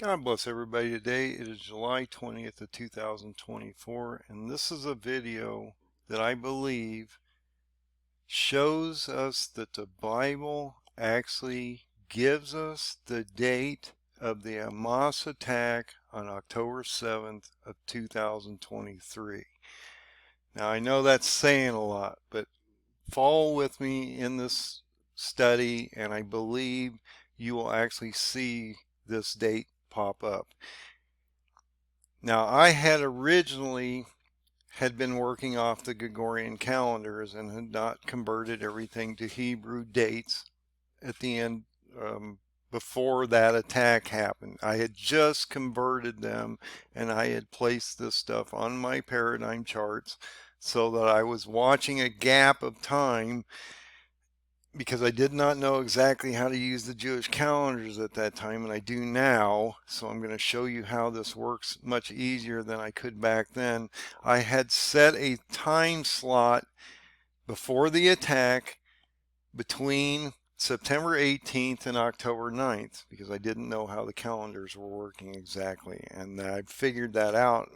God bless everybody. Today it is July 20th of 2024, and this is a video that I believe shows us that the Bible actually gives us the date of the Hamas attack on October 7th of 2023. Now I know that's saying a lot, but follow with me in this study and I believe you will actually see this date pop up. Now, I had originally been working off the Gregorian calendars and had not converted everything to Hebrew dates at the end before that attack happened. I had just converted them and I had placed this stuff on my paradigm charts so that I was watching a gap of time because I did not know exactly how to use the Jewish calendars at that time, and I do now. So I'm going to show you how this works much easier than I could back then. I had set a time slot before the attack between September 18th and October 9th because I didn't know how the calendars were working exactly, and I figured that out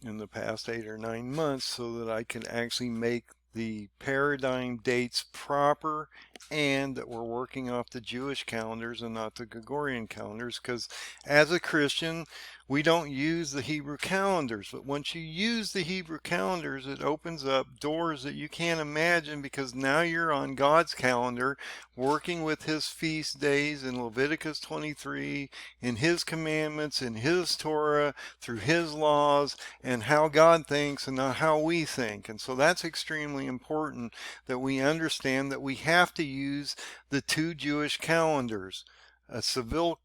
in the past 8 or 9 months so that I could actually make the paradigm dates proper and that we're working off the Jewish calendars and not the Gregorian calendars, because as a Christian we don't use the Hebrew calendars, but once you use the Hebrew calendars it opens up doors that you can't imagine, because now you're on God's calendar working with his feast days in Leviticus 23, in his commandments, in his Torah, through his laws, and how God thinks and not how we think. And so that's extremely important that we understand that we have to use the two Jewish calendars, a civil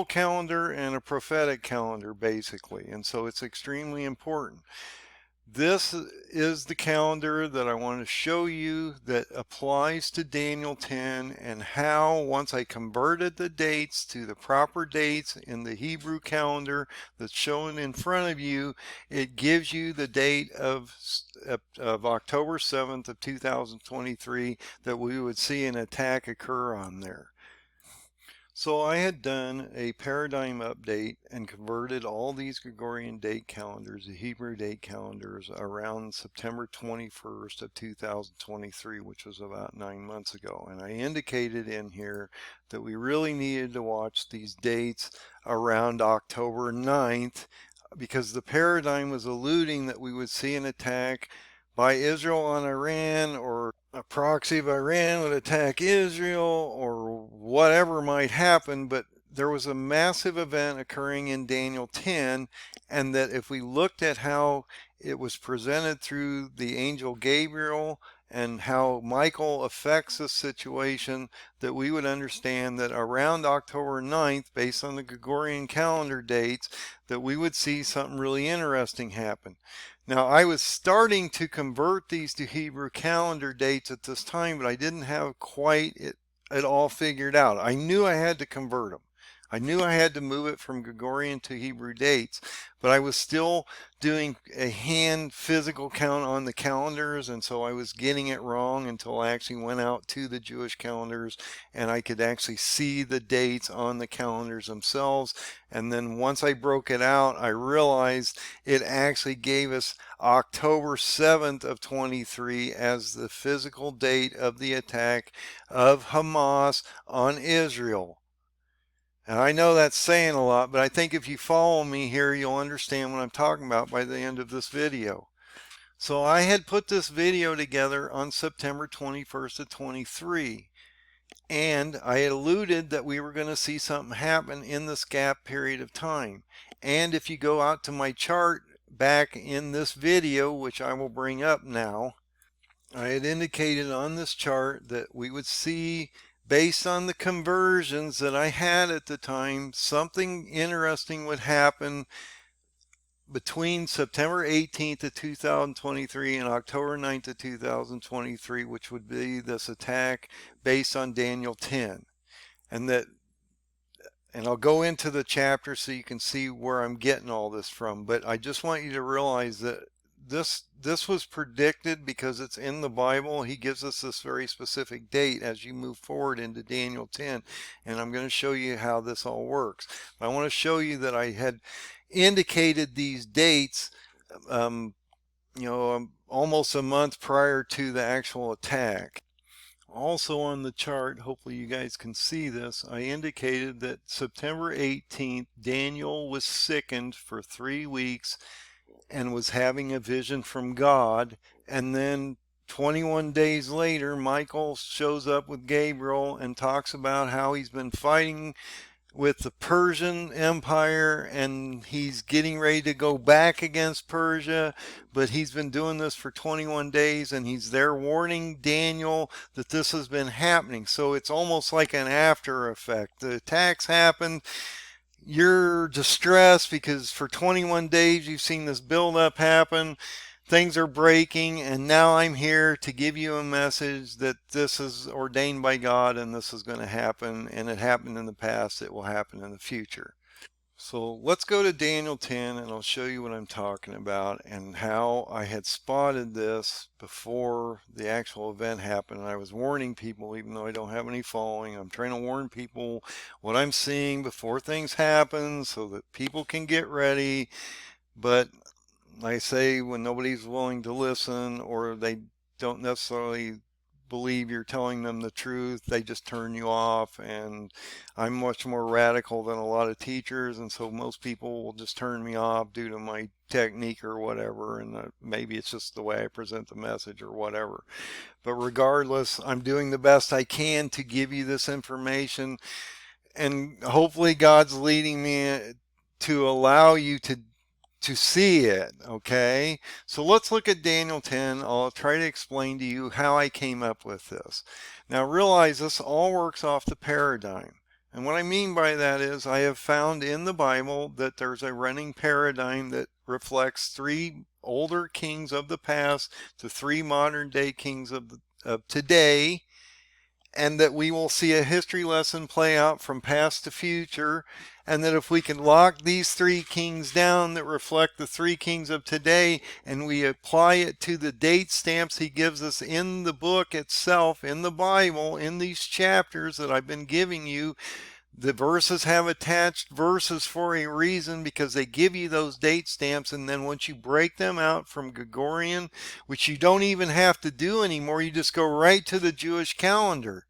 calendar and a prophetic calendar, basically. And so it's extremely important. This is the calendar that I want to show you that applies to Daniel 10, and how once I converted the dates to the proper dates in the Hebrew calendar that's shown in front of you, it gives you the date of October 7th of 2023 that we would see an attack occur on there. So I had done a paradigm update and converted all these Gregorian date calendars, the Hebrew date calendars, around September 21st of 2023, which was about 9 months ago. And I indicated in here that we really needed to watch these dates around October 9th because the paradigm was alluding that we would see an attack by Israel on Iran, or a proxy of Iran would attack Israel, or whatever might happen. But there was a massive event occurring in Daniel 10, and that if we looked at how it was presented through the angel Gabriel and how Michael affects the situation, that we would understand that around October 9th, based on the Gregorian calendar dates, that we would see something really interesting happen. Now, I was starting to convert these to Hebrew calendar dates at this time, but I didn't have quite it all figured out. I knew I had to convert them. I knew I had to move it from Gregorian to Hebrew dates, but I was still doing a hand physical count on the calendars, and so I was getting it wrong until I actually went out to the Jewish calendars and I could actually see the dates on the calendars themselves. And then once I broke it out, I realized it actually gave us October 7th of 23 as the physical date of the attack of Hamas on Israel. And I know that's saying a lot, but I think if you follow me here, you'll understand what I'm talking about by the end of this video. So I had put this video together on September 21st of 23, and I had alluded that we were going to see something happen in this gap period of time. And if you go out to my chart back in this video, which I will bring up now, I had indicated on this chart that we would see, based on the conversions that I had at the time, something interesting would happen between September 18th of 2023 and October 9th of 2023, which would be this attack based on Daniel 10. And I'll go into the chapter so you can see where I'm getting all this from, but I just want you to realize that this was predicted because it's in the Bible. He gives us this very specific date as you move forward into Daniel 10, and I'm going to show you how this all works. I want to show you that I had indicated these dates, almost a month prior to the actual attack. Also on the chart, hopefully you guys can see this, I indicated that September 18th, Daniel was sickened for 3 weeks and was having a vision from God. And then 21 days later, Michael shows up with Gabriel and talks about how he's been fighting with the Persian Empire and he's getting ready to go back against Persia, but he's been doing this for 21 days and he's there warning Daniel that this has been happening. So it's almost like an after effect. The attacks happened, you're distressed because for 21 days you've seen this buildup happen, things are breaking, and now I'm here to give you a message that this is ordained by God and this is going to happen, and it happened in the past, it will happen in the future. So let's go to Daniel 10 and I'll show you what I'm talking about and how I had spotted this before the actual event happened. And I was warning people, even though I don't have any following, I'm trying to warn people what I'm seeing before things happen so that people can get ready. But I say, when nobody's willing to listen or they don't necessarily believe you're telling them the truth, they just turn you off. And I'm much more radical than a lot of teachers, and so most people will just turn me off due to my technique or whatever, and maybe it's just the way I present the message or whatever. But regardless, I'm doing the best I can to give you this information, and hopefully God's leading me to allow you to see it. Okay, so let's look at Daniel 10. I'll try to explain to you how I came up with this. Now realize this all works off the paradigm, and what I mean by that is I have found in the Bible that there's a running paradigm that reflects 3 older kings of the past to 3 modern day kings of today, and that we will see a history lesson play out from past to future, and that if we can lock these 3 kings down that reflect the 3 kings of today, and we apply it to the date stamps he gives us in the book itself, in the Bible, in these chapters that I've been giving you. The verses have attached verses for a reason, because they give you those date stamps, and then once you break them out from Gregorian, which you don't even have to do anymore, you just go right to the Jewish calendar.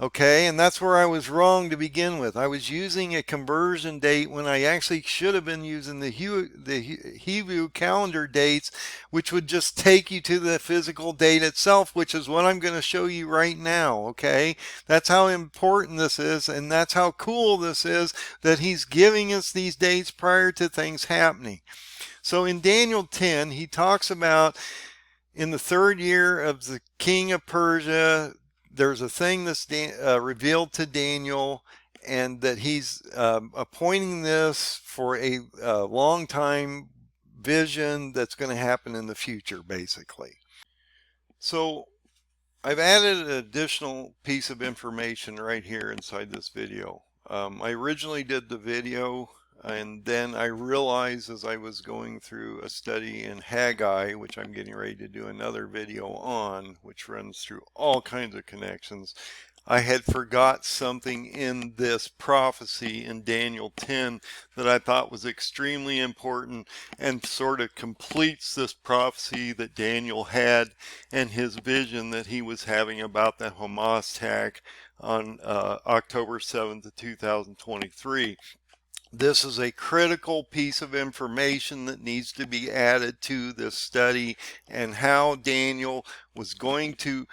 Okay, and that's where I was wrong to begin with. I was using a conversion date when I actually should have been using the Hebrew calendar dates, which would just take you to the physical date itself, which is what I'm going to show you right now. Okay, that's how important this is, and that's how cool this is, that he's giving us these dates prior to things happening. So in Daniel 10, he talks about in the 3rd year of the king of Persia, there's a thing that's revealed to Daniel, and that he's appointing this for a long time vision that's going to happen in the future, basically. So I've added an additional piece of information right here inside this video. I originally did the video, and then I realized as I was going through a study in Haggai, which I'm getting ready to do another video on, which runs through all kinds of connections, I had forgot something in this prophecy in Daniel 10 that I thought was extremely important and sort of completes this prophecy that Daniel had and his vision that he was having about the Hamas attack on October 7th of 2023. This is a critical piece of information that needs to be added to this study, and how Daniel was going to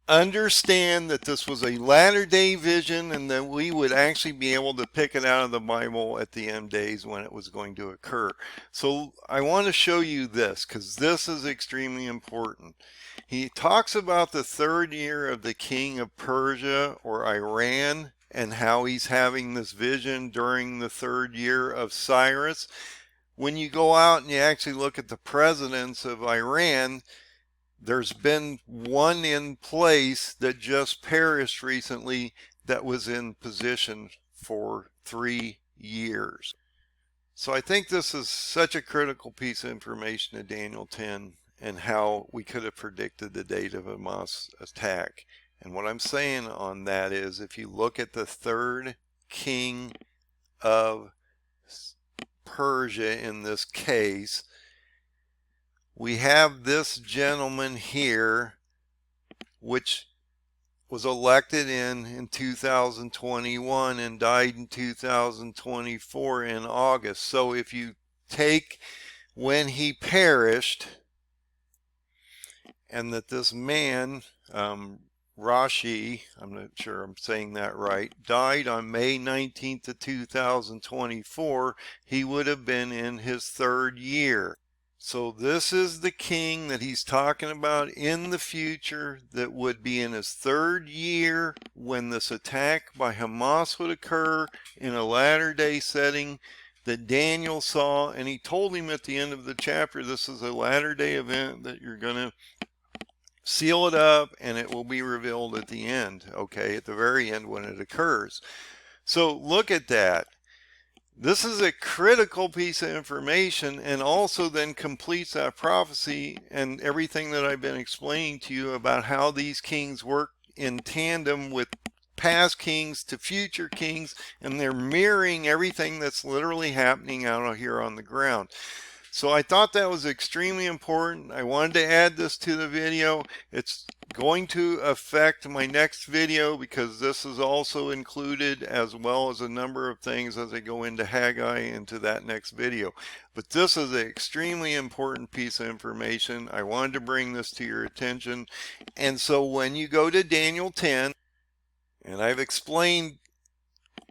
understand that this was a latter-day vision, and that we would actually be able to pick it out of the Bible at the end days when it was going to occur. So I want to show you this, because this is extremely important. He talks about the 3rd year of the king of Persia or Iran, and how he's having this vision during the 3rd year of Cyrus. When you go out and you actually look at the presidents of Iran, there's been one in place that just perished recently that was in position for 3 years. So I think this is such a critical piece of information in Daniel 10 and how we could have predicted the date of Hamas attack. And what I'm saying on that is, if you look at the third king of Persia in this case, we have this gentleman here, which was elected in 2021 and died in 2024 in August. So if you take when he perished, and that this man, Rashi, I'm not sure I'm saying that right, died on May 19th of 2024, he would have been in his third year. So this is the king that he's talking about in the future that would be in his third year when this attack by Hamas would occur in a latter-day setting that Daniel saw. And he told him at the end of the chapter, this is a latter-day event that you're going to seal it up and it will be revealed at the end, okay, at the very end when it occurs. So look at that. This is a critical piece of information, and also then completes that prophecy and everything that I've been explaining to you about how these kings work in tandem with past kings to future kings, and they're mirroring everything that's literally happening out here on the ground. So I thought that was extremely important. I wanted to add this to the video. It's going to affect my next video because this is also included, as well as a number of things as I go into Haggai into that next video. But this is an extremely important piece of information. I wanted to bring this to your attention. And so when you go to Daniel 10, and I've explained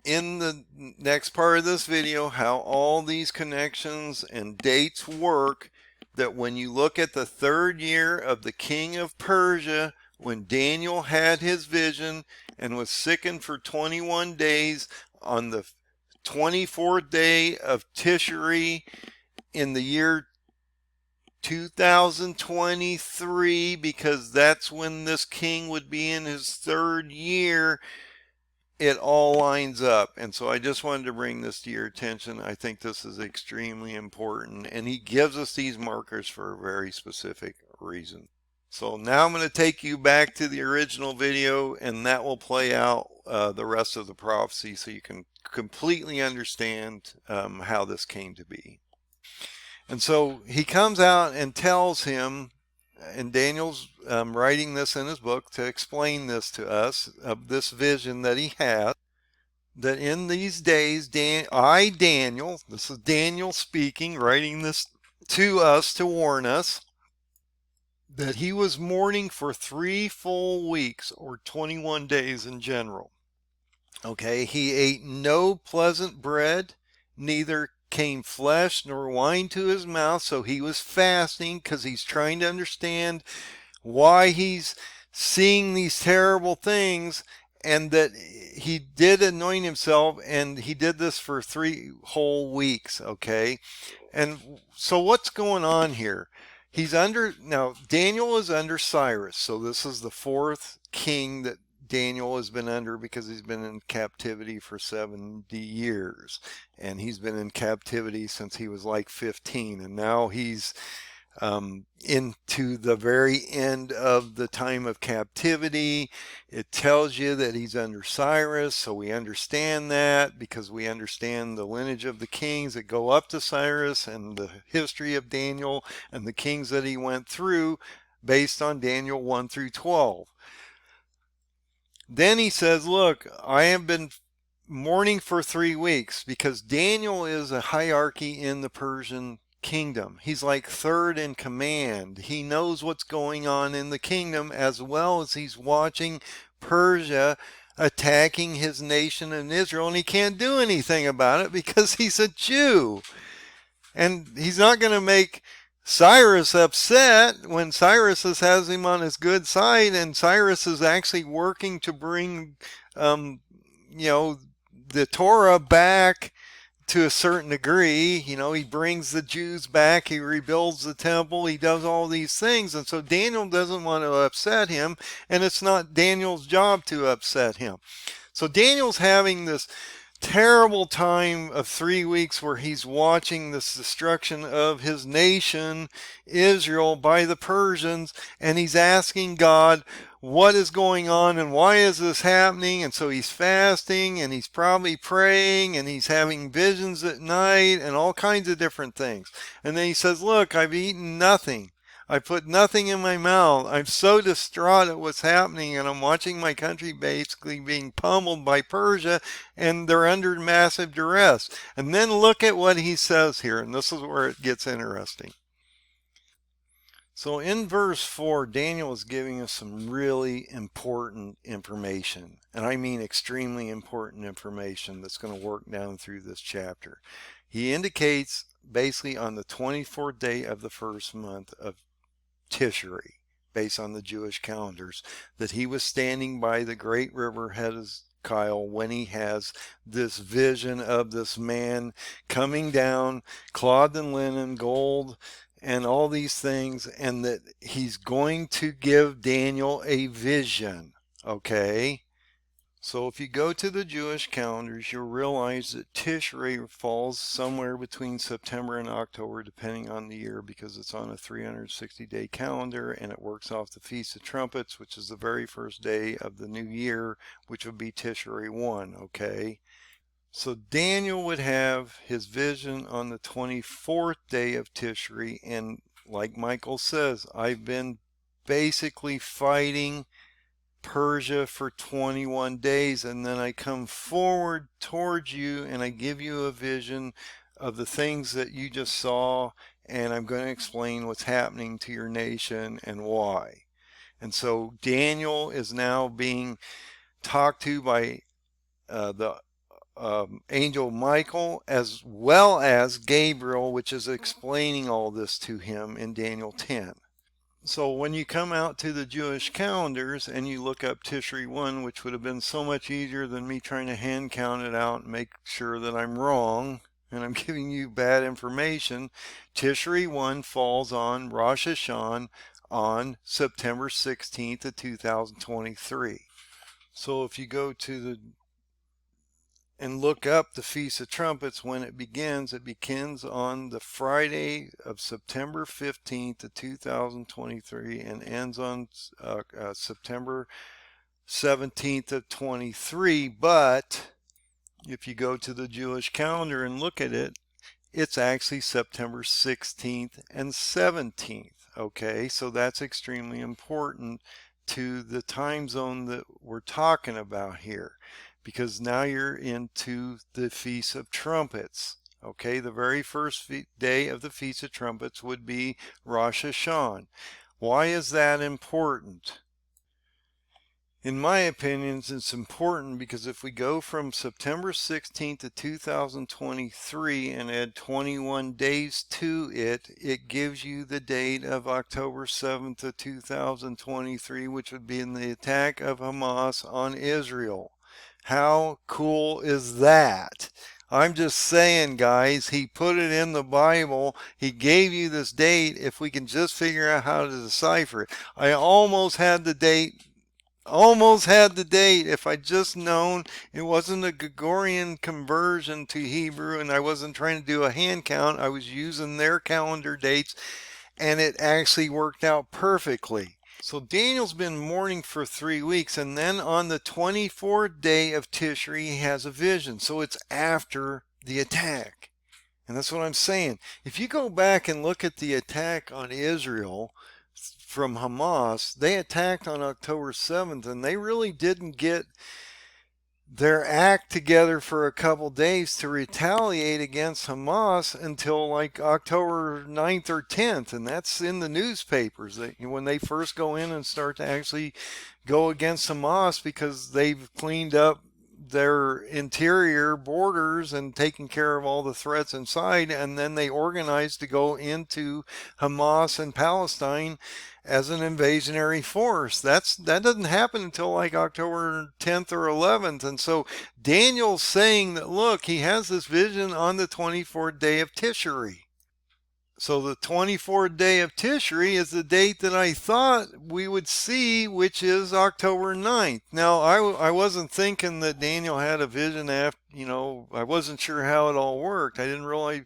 in the next part of this video how all these connections and dates work, that when you look at the third year of the king of Persia, when Daniel had his vision and was sickened for 21 days on the 24th day of Tishrei in the year 2023, because that's when this king would be in his third year, it all lines up. And so I just wanted to bring this to your attention. I think this is extremely important, and he gives us these markers for a very specific reason. So now I'm going to take you back to the original video, and that will play out the rest of the prophecy so you can completely understand how this came to be. And so he comes out and tells him, and Daniel's writing this in his book to explain this to us, of this vision that he had, that in these days, Daniel, this is Daniel speaking, writing this to us to warn us, that he was mourning for 3 full weeks, or 21 days in general. Okay, he ate no pleasant bread, neither came flesh nor wine to his mouth. So he was fasting because he's trying to understand why he's seeing these terrible things, and that he did anoint himself, and he did this for 3 whole weeks. Okay, and so what's going on here? Now Daniel is under Cyrus, so this is the 4th king that Daniel has been under, because he's been in captivity for 70 years, and he's been in captivity since he was like 15, and now he's into the very end of the time of captivity. It tells you that he's under Cyrus, so we understand that because we understand the lineage of the kings that go up to Cyrus and the history of Daniel and the kings that he went through based on Daniel 1 through 12. Then he says, look, I have been mourning for 3 weeks, because Daniel is a hierarchy in the Persian kingdom. He's like third in command. He knows what's going on in the kingdom, as well as he's watching Persia attacking his nation in Israel, and he can't do anything about it because he's a Jew. And he's not going to make Cyrus upset when Cyrus has him on his good side, and Cyrus is actually working to bring, the Torah back to a certain degree. He brings the Jews back, he rebuilds the temple, he does all these things, and so Daniel doesn't want to upset him, and it's not Daniel's job to upset him. So Daniel's having this terrible time of 3 weeks where he's watching this destruction of his nation, Israel, by the Persians, and he's asking God, what is going on and why is this happening? And so he's fasting and he's probably praying and he's having visions at night and all kinds of different things. And then he says, look, I've eaten nothing. I put nothing in my mouth. I'm so distraught at what's happening, and I'm watching my country basically being pummeled by Persia, and they're under massive duress. And then look at what he says here, and this is where it gets interesting. So in verse 4, Daniel is giving us some really important information, and I mean extremely important information that's going to work down through this chapter. He indicates basically on the 24th day of the first month of Tishrei, based on the Jewish calendars, that he was standing by the great river Hezekiah when he has this vision of this man coming down, clothed in linen, gold, and all these things, and that he's going to give Daniel a vision. Okay? So if you go to the Jewish calendars, you'll realize that Tishrei falls somewhere between September and October, depending on the year, because it's on a 360-day calendar, and it works off the Feast of Trumpets, which is the very first day of the new year, which would be Tishrei 1, okay? So Daniel would have his vision on the 24th day of Tishrei, and like Michael says, I've been basically fighting Persia for 21 days, and then I come forward towards you and I give you a vision of the things that you just saw, and I'm going to explain what's happening to your nation and why. And so Daniel is now being talked to by the angel Michael, as well as Gabriel, which is explaining all this to him in Daniel 10. So when you come out to the Jewish calendars and you look up Tishrei 1, which would have been so much easier than me trying to hand count it out and make sure that I'm wrong and I'm giving you bad information, Tishrei 1 falls on Rosh Hashanah on September 16th of 2023. So if you go to the and look up the Feast of Trumpets, when it begins on the Friday of September 15th of 2023 and ends on September 17th of 23. But if you go to the Jewish calendar and look at it, it's actually September 16th and 17th. Okay, so that's extremely important to the time zone that we're talking about here, because now you're into the Feast of Trumpets. Okay, the very first day of the Feast of Trumpets would be Rosh Hashanah. Why is that important? In my opinion, it's important because if we go from September 16th to 2023 and add 21 days to it, it gives you the date of October 7th of 2023, which would be in the attack of Hamas on Israel. How cool is that? I'm just saying, guys, he put it in the Bible. He gave you this date if we can just figure out how to decipher it. I almost had the date if I'd just known it wasn't a Gregorian conversion to Hebrew and I wasn't trying to do a hand count. I was using their calendar dates, and it actually worked out perfectly. So Daniel's been mourning for 3 weeks, and then on the 24th day of Tishrei he has a vision. So it's after the attack. And that's what I'm saying. If you go back and look at the attack on Israel from Hamas, they attacked on October 7th, and they really didn't get their act together for a couple days to retaliate against Hamas until like October 9th or 10th, and that's in the newspapers when they first go in and start to actually go against Hamas, because they've cleaned up their interior borders and taken care of all the threats inside, and then they organized to go into Hamas and Palestine as an invasionary force. That doesn't happen until like October 10th or 11th. And so Daniel's saying that, look, he has this vision on the 24th day of Tishrei. So the 24th day of Tishrei is the date that I thought we would see, which is October 9th. Now, I wasn't thinking that Daniel had a vision after, I wasn't sure how it all worked. I didn't realize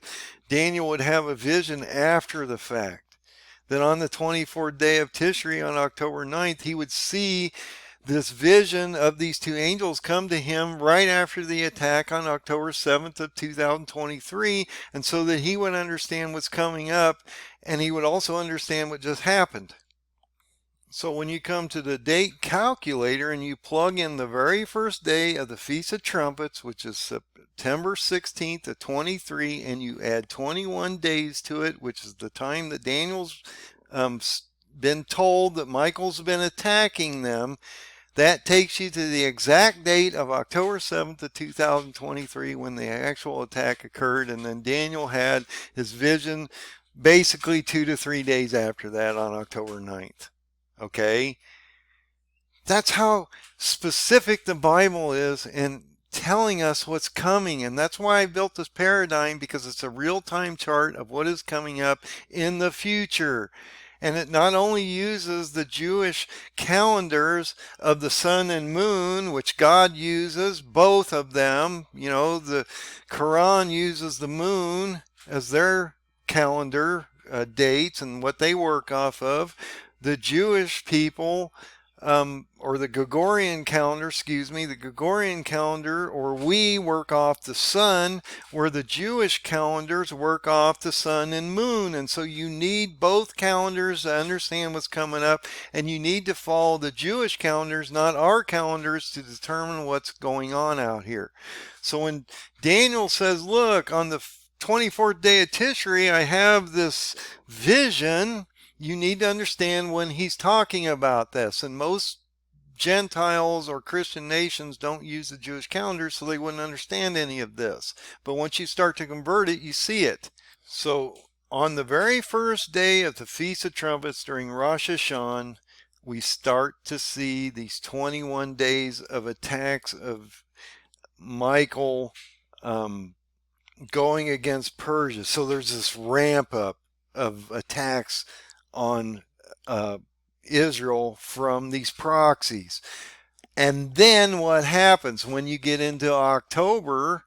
Daniel would have a vision after the fact. That on the 24th day of Tishrei, on October 9th, he would see this vision of these two angels come to him right after the attack on October 7th of 2023, and so that he would understand what's coming up, and he would also understand what just happened. So when you come to the date calculator and you plug in the very first day of the Feast of Trumpets, which is September 16th of 23, and you add 21 days to it, which is the time that Daniel's been told that Michael's been attacking them, that takes you to the exact date of October 7th of 2023 when the actual attack occurred, and then Daniel had his vision basically 2 to 3 days after that on October 9th. Okay? That's how specific the Bible is in telling us what's coming, and that's why I built this paradigm, because it's a real-time chart of what is coming up in the future. And it not only uses the Jewish calendars of the sun and moon, which God uses, both of them. The Quran uses the moon as their calendar dates and what they work off of. The Jewish people, or the Gregorian calendar, or we work off the sun, where the Jewish calendars work off the sun and moon. And so you need both calendars to understand what's coming up, and you need to follow the Jewish calendars, not our calendars, to determine what's going on out here. So when Daniel says, look, on the 24th day of Tishrei, I have this vision, you need to understand when he's talking about this. And most Gentiles or Christian nations don't use the Jewish calendar, so they wouldn't understand any of this. But once you start to convert it, you see it. So on the very first day of the Feast of Trumpets during Rosh Hashanah, we start to see these 21 days of attacks of Michael going against Persia. So there's this ramp up of attacks on Israel from these proxies. And then what happens when you get into October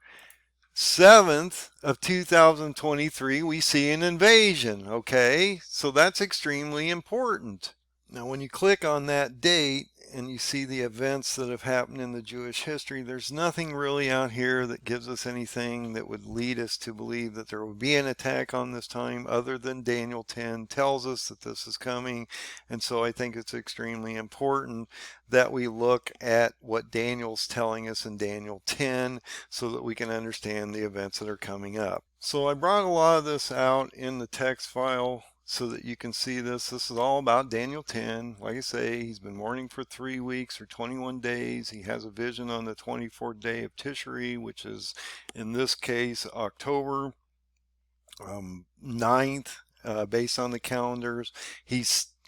7th of 2023, we see an invasion. Okay, so that's extremely important. Now when you click on that date and you see the events that have happened in the Jewish history, there's nothing really out here that gives us anything that would lead us to believe that there will be an attack on this time, other than Daniel 10 tells us that this is coming. And so I think it's extremely important that we look at what Daniel's telling us in Daniel 10 so that we can understand the events that are coming up. So I brought a lot of this out in the text file so that you can see this. This is all about Daniel 10. Like I say, he's been mourning for 3 weeks or 21 days. He has a vision on the 24th day of Tishrei, which is in this case October 9th, based on the calendars. He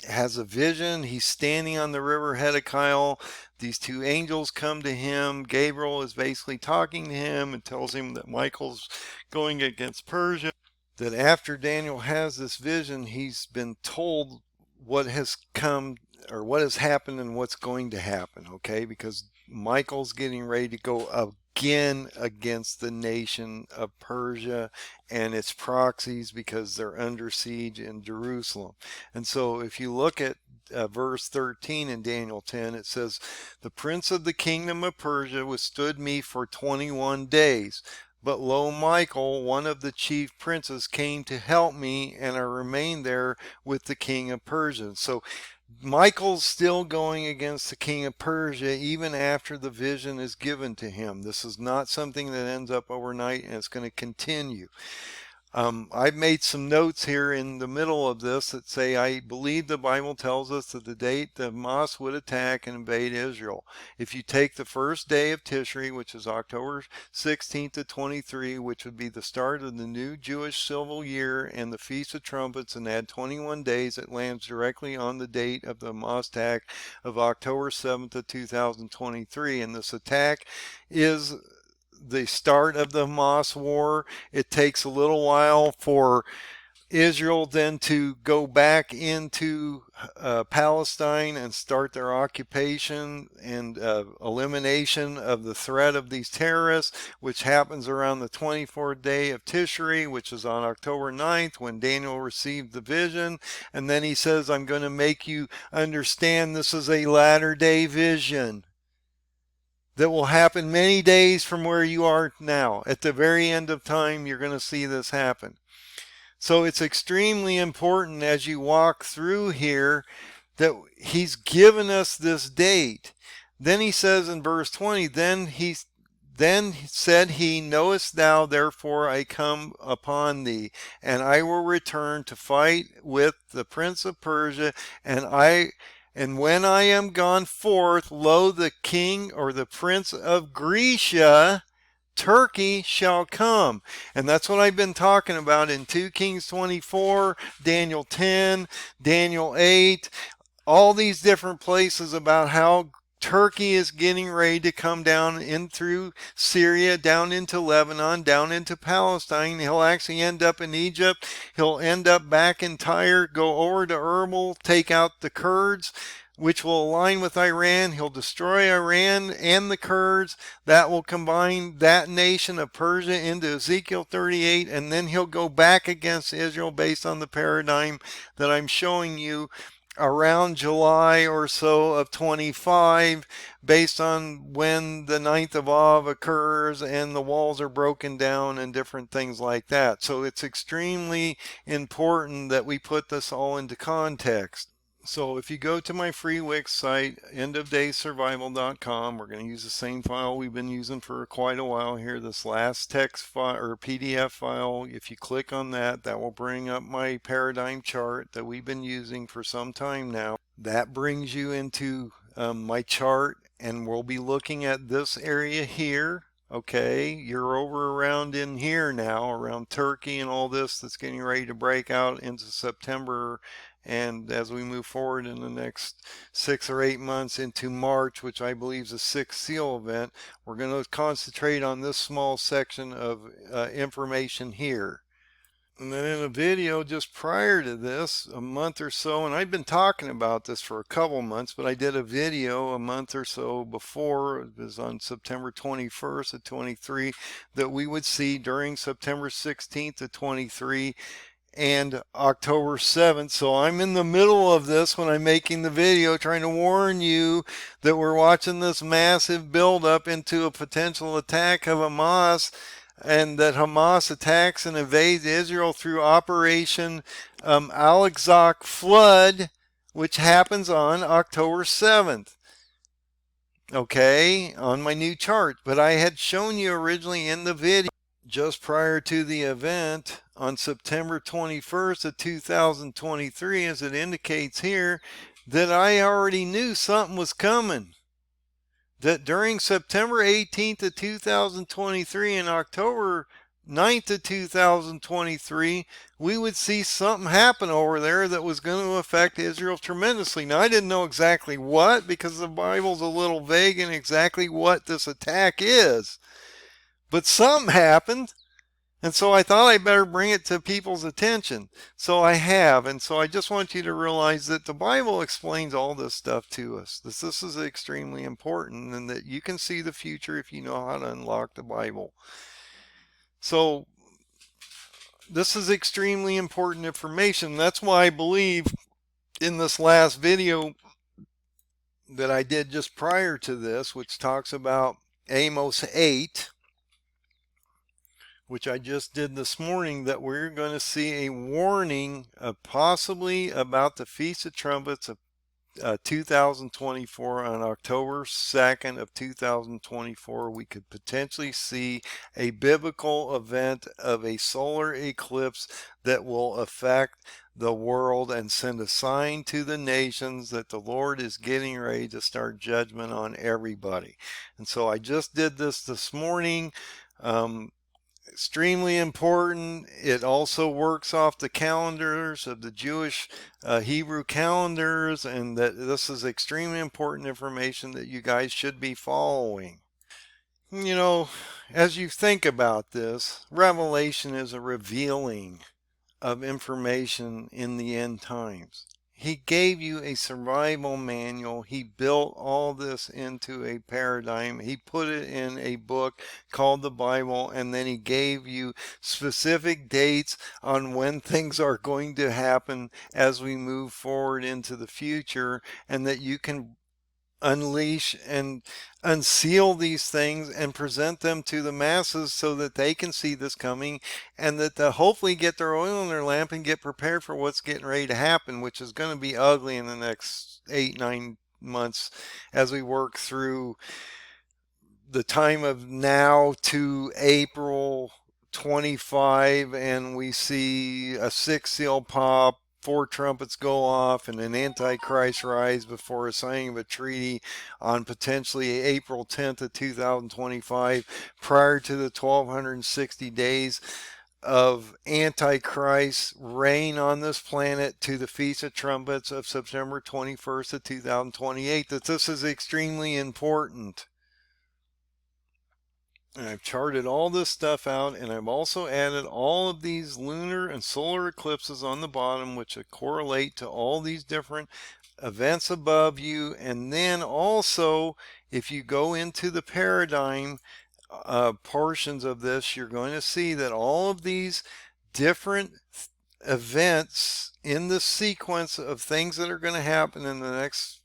has a vision. He's standing on the river Hedekyle. These two angels come to him. Gabriel is basically talking to him and tells him that Michael's going against Persia. That after Daniel has this vision, he's been told what has come, or what has happened, and what's going to happen, okay? Because Michael's getting ready to go again against the nation of Persia and its proxies, because they're under siege in Jerusalem. And so if you look at verse 13 in Daniel 10, it says, the prince of the kingdom of Persia withstood me for 21 days. But lo, Michael, one of the chief princes, came to help me, and I remained there with the king of Persia. So Michael's still going against the king of Persia even after the vision is given to him. This is not something that ends up overnight, and it's going to continue. I've made some notes here in the middle of this that say I believe the Bible tells us that the date that Hamas would attack and invade Israel. If you take the first day of Tishrei, which is October 16th to 23, which would be the start of the new Jewish civil year and the Feast of Trumpets, and add 21 days, it lands directly on the date of the Hamas attack of October 7th of 2023. And this attack is the start of the Hamas war. It takes a little while for Israel then to go back into Palestine and start their occupation and elimination of the threat of these terrorists, which happens around the 24th day of Tishrei, which is on October 9th when Daniel received the vision. And then he says, I'm going to make you understand this is a latter day vision that will happen many days from where you are now. At the very end of time, you're going to see this happen. So it's extremely important as you walk through here that he's given us this date. Then he says in verse 20, then said he, knowest thou, therefore I come upon thee, and I will return to fight with the prince of Persia, and when I am gone forth, lo, the king or the prince of Grecia, Turkey, shall come. And that's what I've been talking about in 2 Kings 24, Daniel 10, Daniel 8, all these different places about how Turkey is getting ready to come down in through Syria, down into Lebanon, down into Palestine. He'll actually end up in Egypt. He'll end up back in Tyre, go over to Erbil, take out the Kurds, which will align with Iran. He'll destroy Iran and the Kurds. That will combine that nation of Persia into Ezekiel 38, and then he'll go back against Israel based on the paradigm that I'm showing you around July or so of 25, based on when the 9th of Av occurs and the walls are broken down and different things like that. So it's extremely important that we put this all into context. So if you go to my free Wix site, endofdaysurvival.com, we're going to use the same file we've been using for quite a while here, this last text file or PDF file. If you click on that, that will bring up my paradigm chart that we've been using for some time now. That brings you into my chart, and we'll be looking at this area here. Okay, you're over around in here now, around Turkey and all this that's getting ready to break out into September. And as we move forward in the next 6 or 8 months into March, which I believe is a 6th seal event, we're going to concentrate on this small section of information here. And then in a video just prior to this, a month or so, and I've been talking about this for a couple months, but I did a video a month or so before, it was on September 21st of 23, that we would see during September 16th of 23 and October 7th. So I'm in the middle of this when I'm making the video, trying to warn you that we're watching this massive buildup into a potential attack of Hamas, and that Hamas attacks and invades Israel through Operation Al-Aqsa Flood, which happens on October 7th. Okay, on my new chart. But I had shown you originally in the video just prior to the event on September 21st of 2023, as it indicates here, that I already knew something was coming. That during September 18th of 2023 and October 9th of 2023, we would see something happen over there that was going to affect Israel tremendously. Now, I didn't know exactly what, because the Bible's a little vague in exactly what this attack is. But something happened, and so I thought I better bring it to people's attention. So I have, and so I just want you to realize that the Bible explains all this stuff to us. This is extremely important, and that you can see the future if you know how to unlock the Bible. So this is extremely important information. That's why I believe in this last video that I did just prior to this, which talks about Amos 8, which I just did this morning, that we're going to see a warning of possibly about the Feast of Trumpets of 2024 on October 2nd of 2024. We could potentially see a biblical event of a solar eclipse that will affect the world and send a sign to the nations that the Lord is getting ready to start judgment on everybody. And so I just did this morning. Extremely important. It also works off the calendars of the Jewish Hebrew calendars, and that this is extremely important information that you guys should be following. You know, as you think about this, Revelation is a revealing of information in the end times. He gave you a survival manual. He built all this into a paradigm. He put it in a book called the Bible, and then he gave you specific dates on when things are going to happen as we move forward into the future, and that you can unleash and unseal these things and present them to the masses so that they can see this coming, and that they'll hopefully get their oil in their lamp and get prepared for what's getting ready to happen, which is going to be ugly in the next 8-9 months as we work through the time of now to April 25, and we see a sixth seal pop, 4 trumpets go off, and an antichrist rise before a signing of a treaty on potentially April 10th of 2025, prior to the 1260 days of antichrist reign on this planet, to the Feast of Trumpets of September 21st of 2028. That this is extremely important. And I've charted all this stuff out, and I've also added all of these lunar and solar eclipses on the bottom, which correlate to all these different events above you. And then also, if you go into the paradigm portions of this, you're going to see that all of these different events in the sequence of things that are going to happen in the next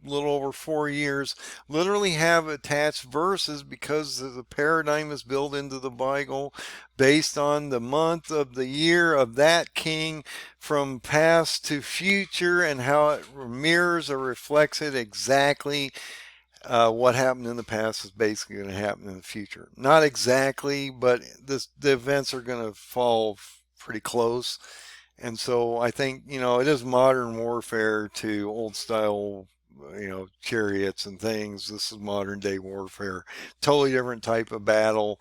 little over 4 years literally have attached verses, because the paradigm is built into the Bible based on the month of the year of that king from past to future, and how it mirrors or reflects it exactly. What happened in the past is basically going to happen in the future. Not exactly, but the events are going to fall pretty close. And so I think, it is modern warfare to old style, chariots and things. This is modern day warfare. Totally different type of battle,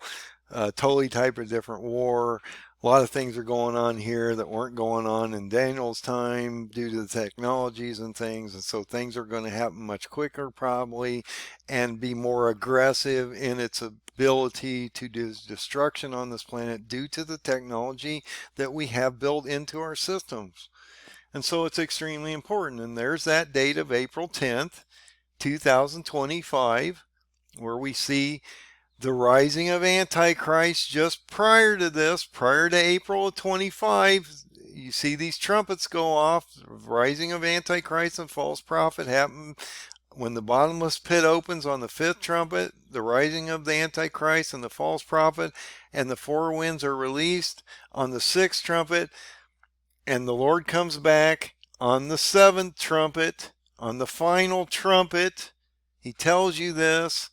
totally type of different war. A lot of things are going on here that weren't going on in Daniel's time due to the technologies and things. And so things are going to happen much quicker probably, and be more aggressive in its ability to do destruction on this planet due to the technology that we have built into our systems. And so it's extremely important. And there's that date of April 10th, 2025, where we see the rising of Antichrist. Just prior to this, prior to April of 25, you see these trumpets go off. Rising of Antichrist and false prophet happen when the bottomless pit opens on the 5th trumpet, the rising of the Antichrist and the false prophet, and the 4 winds are released on the 6th trumpet. And the Lord comes back on the 7th trumpet, on the final trumpet. He tells you this,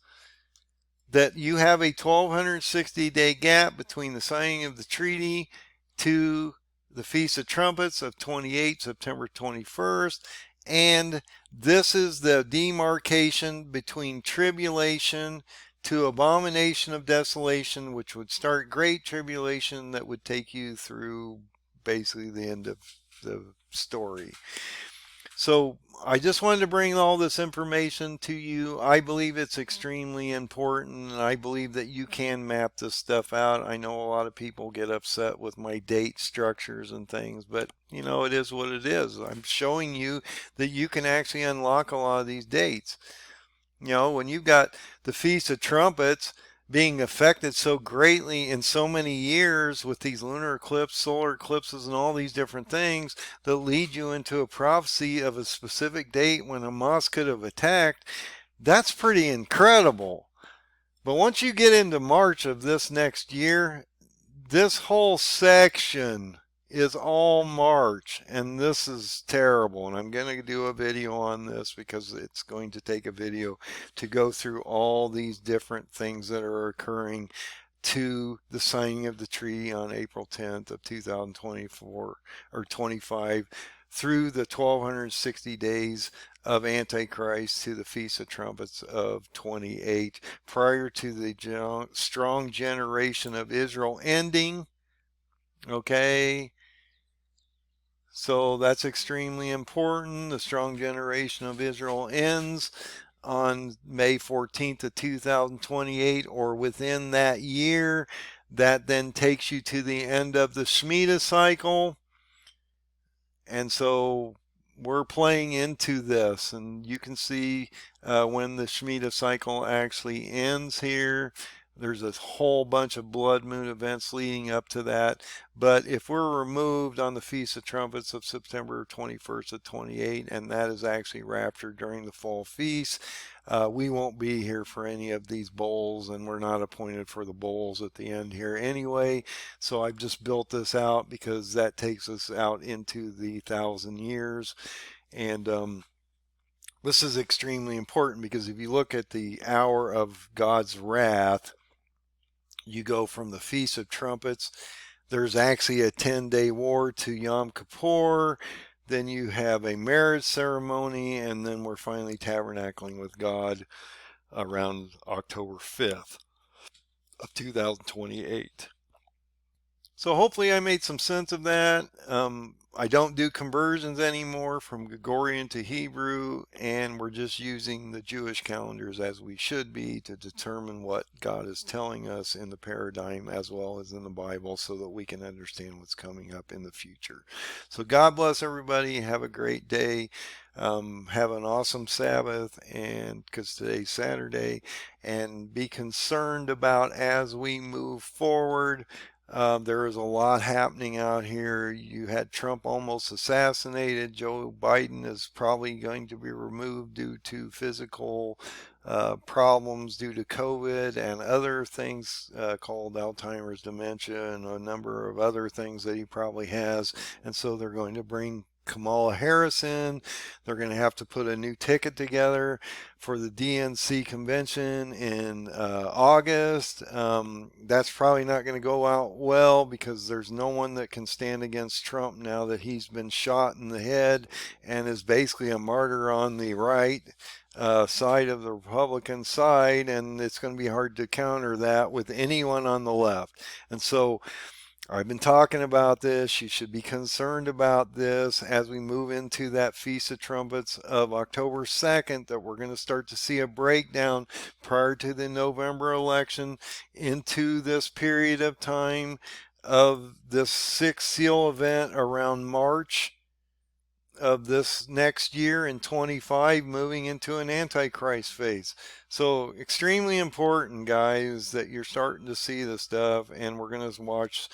that you have a 1260-day gap between the signing of the treaty to the Feast of Trumpets of 28, September 21st. And this is the demarcation between tribulation to abomination of desolation, which would start great tribulation that would take you through basically the end of the story. So I just wanted to bring all this information to you. I believe it's extremely important, and I believe that you can map this stuff out. I know a lot of people get upset with my date structures and things, but it is what it is. I'm showing you that you can actually unlock a lot of these dates. When you've got the Feast of Trumpets being affected so greatly in so many years with these lunar eclipses, solar eclipses, and all these different things that lead you into a prophecy of a specific date when Hamas could have attacked, that's pretty incredible. But once you get into March of this next year, this whole section is all March, and this is terrible. And I'm going to do a video on this because it's going to take a video to go through all these different things that are occurring to the signing of the treaty on April 10th of 2024 or 25, through the 1260 days of Antichrist to the Feast of Trumpets of 28, prior to the strong generation of Israel ending. Okay, so that's extremely important. The strong generation of Israel ends on May 14th of 2028, or within that year. That then takes you to the end of the Shemitah cycle. And so we're playing into this, and you can see when the Shemitah cycle actually ends here. There's a whole bunch of blood moon events leading up to that. But if we're removed on the Feast of Trumpets of September 21st to 28, and that is actually raptured during the fall feast, we won't be here for any of these bowls, and we're not appointed for the bowls at the end here anyway. So I've just built this out because that takes us out into the 1,000 years. And this is extremely important, because if you look at the hour of God's wrath, you go from the Feast of Trumpets. There's actually a 10-day war to Yom Kippur. Then you have a marriage ceremony, and then we're finally tabernacling with God around October 5th of 2028. So hopefully I made some sense of that. I don't do conversions anymore from Gregorian to Hebrew, and we're just using the Jewish calendars as we should be to determine what God is telling us in the paradigm as well as in the Bible, so that we can understand what's coming up in the future. So God bless everybody. Have a great day. Have an awesome Sabbath, and because today's Saturday, and be concerned about as we move forward. There is a lot happening out here. You had Trump almost assassinated. Joe Biden is probably going to be removed due to physical problems due to COVID and other things called Alzheimer's, dementia, and a number of other things that he probably has. And so they're going to bring Kamala Harris in. They're going to have to put a new ticket together for the DNC convention in August. That's probably not going to go out well, because there's no one that can stand against Trump now that he's been shot in the head and is basically a martyr on the right side of the Republican side, and it's going to be hard to counter that with anyone on the left. And so I've been talking about this. You should be concerned about this as we move into that Feast of Trumpets of October 2nd, that we're going to start to see a breakdown prior to the November election into this period of time of this sixth seal event around March of this next year in 25, moving into an antichrist phase. So extremely important, guys, that you're starting to see this stuff, and we're going to watch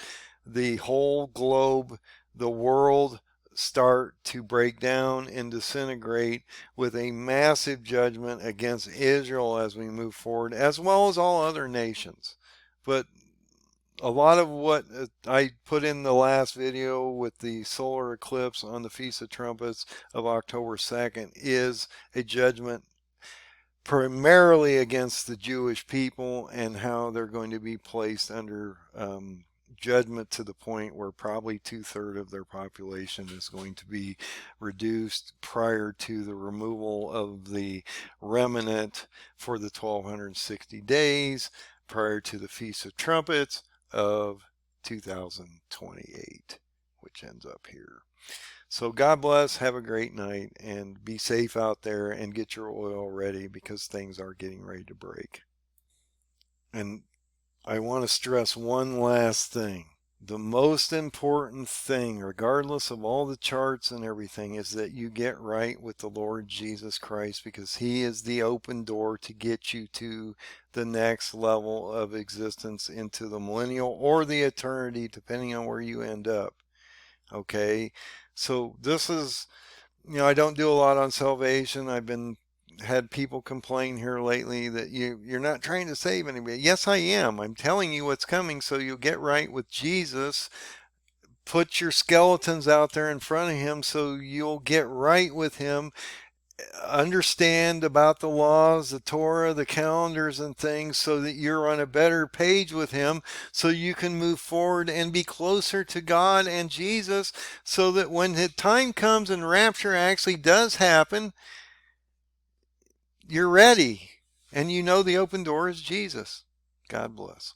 the whole globe, the world, start to break down and disintegrate with a massive judgment against Israel as we move forward, as well as all other nations. But a lot of what I put in the last video with the solar eclipse on the Feast of Trumpets of October 2nd is a judgment primarily against the Jewish people, and how they're going to be placed under judgment to the point where probably 2/3 of their population is going to be reduced prior to the removal of the remnant for the 1260 days prior to the Feast of Trumpets of 2028, which ends up here. So God bless, have a great night, and be safe out there, and get your oil ready, because things are getting ready to break. And I want to stress one last thing. The most important thing, regardless of all the charts and everything, is that you get right with the Lord Jesus Christ, because he is the open door to get you to the next level of existence, into the millennial or the eternity, depending on where you end up. Okay, so this is, I don't do a lot on salvation. I've had people complain here lately that you're not trying to save anybody. Yes, I am. I'm telling you what's coming so you'll get right with Jesus. Put your skeletons out there in front of him so you'll get right with him. Understand about the laws, the Torah, the calendars and things, so that you're on a better page with him, so you can move forward and be closer to God and Jesus, so that when the time comes and rapture actually does happen, you're ready, and you know the open door is Jesus. God bless.